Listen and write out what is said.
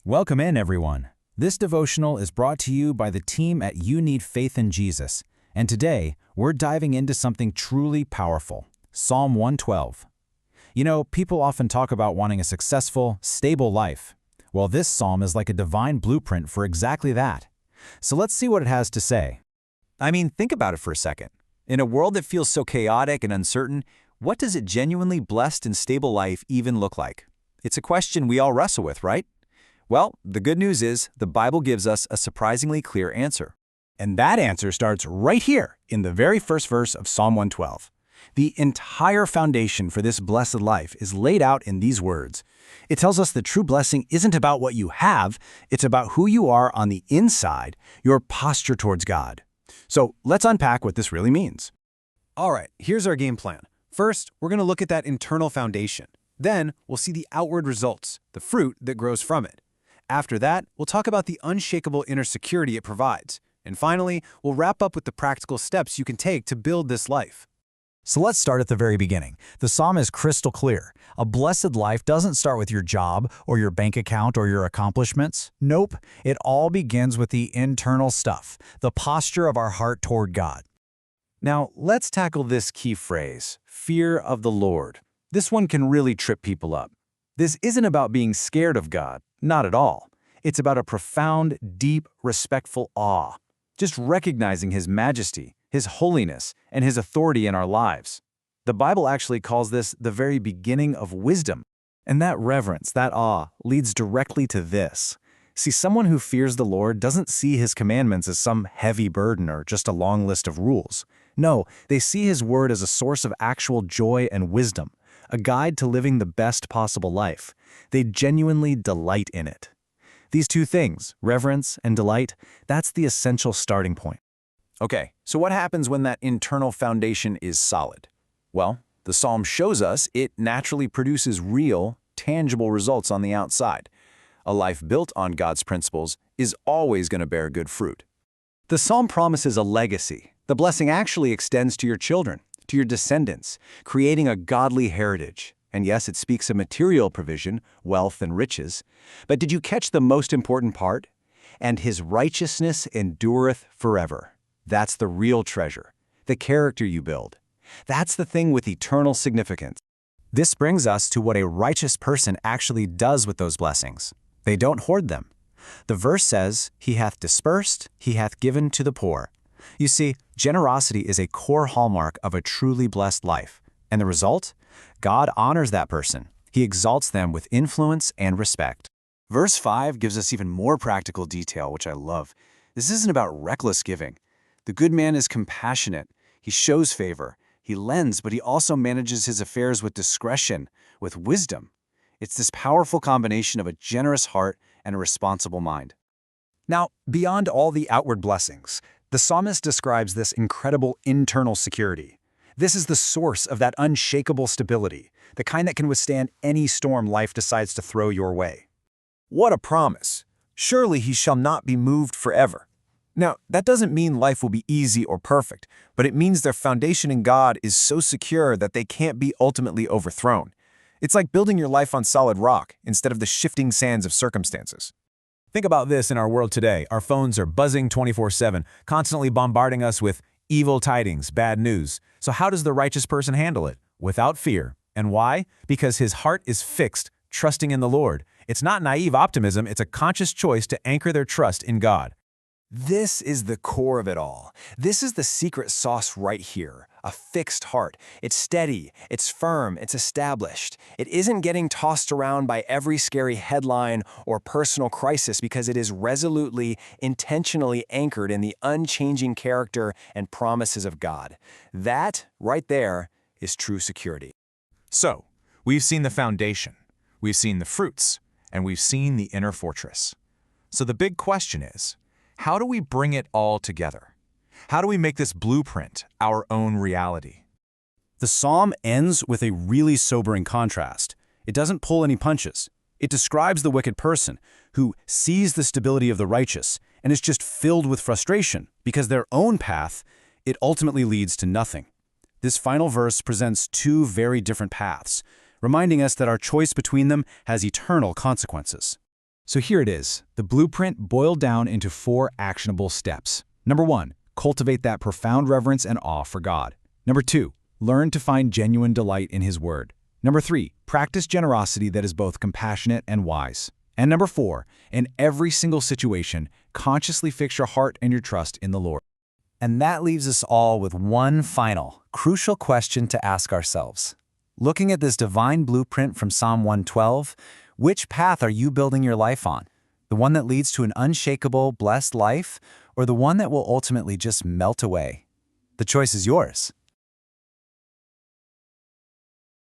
Welcome in, everyone. This devotional is brought to you by the team at UNFIJ, and today we're diving into something truly powerful, Psalm 112. You know, people often talk about wanting a successful, stable life. Well, this psalm is like a divine blueprint for exactly that. So let's see what it has to say. I mean, think about it for a second. In a world that feels so chaotic and uncertain, what does a genuinely blessed and stable life even look like? It's a question we all wrestle with, right? Well, the good news is the Bible gives us a surprisingly clear answer. And that answer starts right here in the very first verse of Psalm 112. The entire foundation for this blessed life is laid out in these words. It tells us that true blessing isn't about what you have, it's about who you are on the inside, your posture towards God. So let's unpack what this really means. All right, here's our game plan. First, we're going to look at that internal foundation. Then, we'll see the outward results, the fruit that grows from it. After that, we'll talk about the unshakable inner security it provides. And finally, we'll wrap up with the practical steps you can take to build this life. So let's start at the very beginning. The psalm is crystal clear. A blessed life doesn't start with your job or your bank account or your accomplishments. Nope, it all begins with the internal stuff, the posture of our heart toward God. Now, let's tackle this key phrase, fear of the Lord. This one can really trip people up. This isn't about being scared of God, not at all. It's about a profound, deep, respectful awe. Just recognizing His majesty, His holiness, and His authority in our lives. The Bible actually calls this the very beginning of wisdom. And that reverence, that awe, leads directly to this. See, someone who fears the Lord doesn't see His commandments as some heavy burden or just a long list of rules. No, they see His word as a source of actual joy and wisdom, a guide to living the best possible life. They genuinely delight in it. These two things, reverence and delight, that's the essential starting point. Okay, so what happens when that internal foundation is solid? Well, the psalm shows us it naturally produces real, tangible results on the outside. A life built on God's principles is always going to bear good fruit. The psalm promises a legacy. The blessing actually extends to your children, to your descendants, creating a godly heritage. And yes, it speaks of material provision, wealth and riches. But did you catch the most important part? And His righteousness endureth forever. That's the real treasure, the character you build. That's the thing with eternal significance. This brings us to what a righteous person actually does with those blessings. They don't hoard them. The verse says, "He hath dispersed, He hath given to the poor." You see, generosity is a core hallmark of a truly blessed life. And the result? God honors that person. He exalts them with influence and respect. Verse 5 gives us even more practical detail, which I love. This isn't about reckless giving. The good man is compassionate. He shows favor. He lends, but he also manages his affairs with discretion, with wisdom. It's this powerful combination of a generous heart and a responsible mind. Now, beyond all the outward blessings, the psalmist describes this incredible internal security. This is the source of that unshakable stability, the kind that can withstand any storm life decides to throw your way. What a promise! Surely he shall not be moved forever. Now, that doesn't mean life will be easy or perfect, but it means their foundation in God is so secure that they can't be ultimately overthrown. It's like building your life on solid rock instead of the shifting sands of circumstances. Think about this in our world today. Our phones are buzzing 24/7, constantly bombarding us with evil tidings, bad news. So how does the righteous person handle it? Without fear. And why? Because his heart is fixed, trusting in the Lord. It's not naive optimism, it's a conscious choice to anchor their trust in God. This is the core of it all. This is the secret sauce right here. A fixed heart. It's steady, it's firm, it's established. It isn't getting tossed around by every scary headline or personal crisis because it is resolutely, intentionally anchored in the unchanging character and promises of God. That, right there, is true security. So, we've seen the foundation, we've seen the fruits, and we've seen the inner fortress. So the big question is, how do we bring it all together? How do we make this blueprint our own reality? The psalm ends with a really sobering contrast. It doesn't pull any punches. It describes the wicked person who sees the stability of the righteous and is just filled with frustration because their own path, it ultimately leads to nothing. This final verse presents two very different paths, reminding us that our choice between them has eternal consequences. So here it is, the blueprint boiled down into 4 actionable steps. Number 1, cultivate that profound reverence and awe for God. Number 2, learn to find genuine delight in His Word. Number 3, practice generosity that is both compassionate and wise. And number 4, in every single situation, consciously fix your heart and your trust in the Lord. And that leaves us all with one final, crucial question to ask ourselves. Looking at this divine blueprint from Psalm 112, which path are you building your life on? The one that leads to an unshakable, blessed life, or the one that will ultimately just melt away? The choice is yours.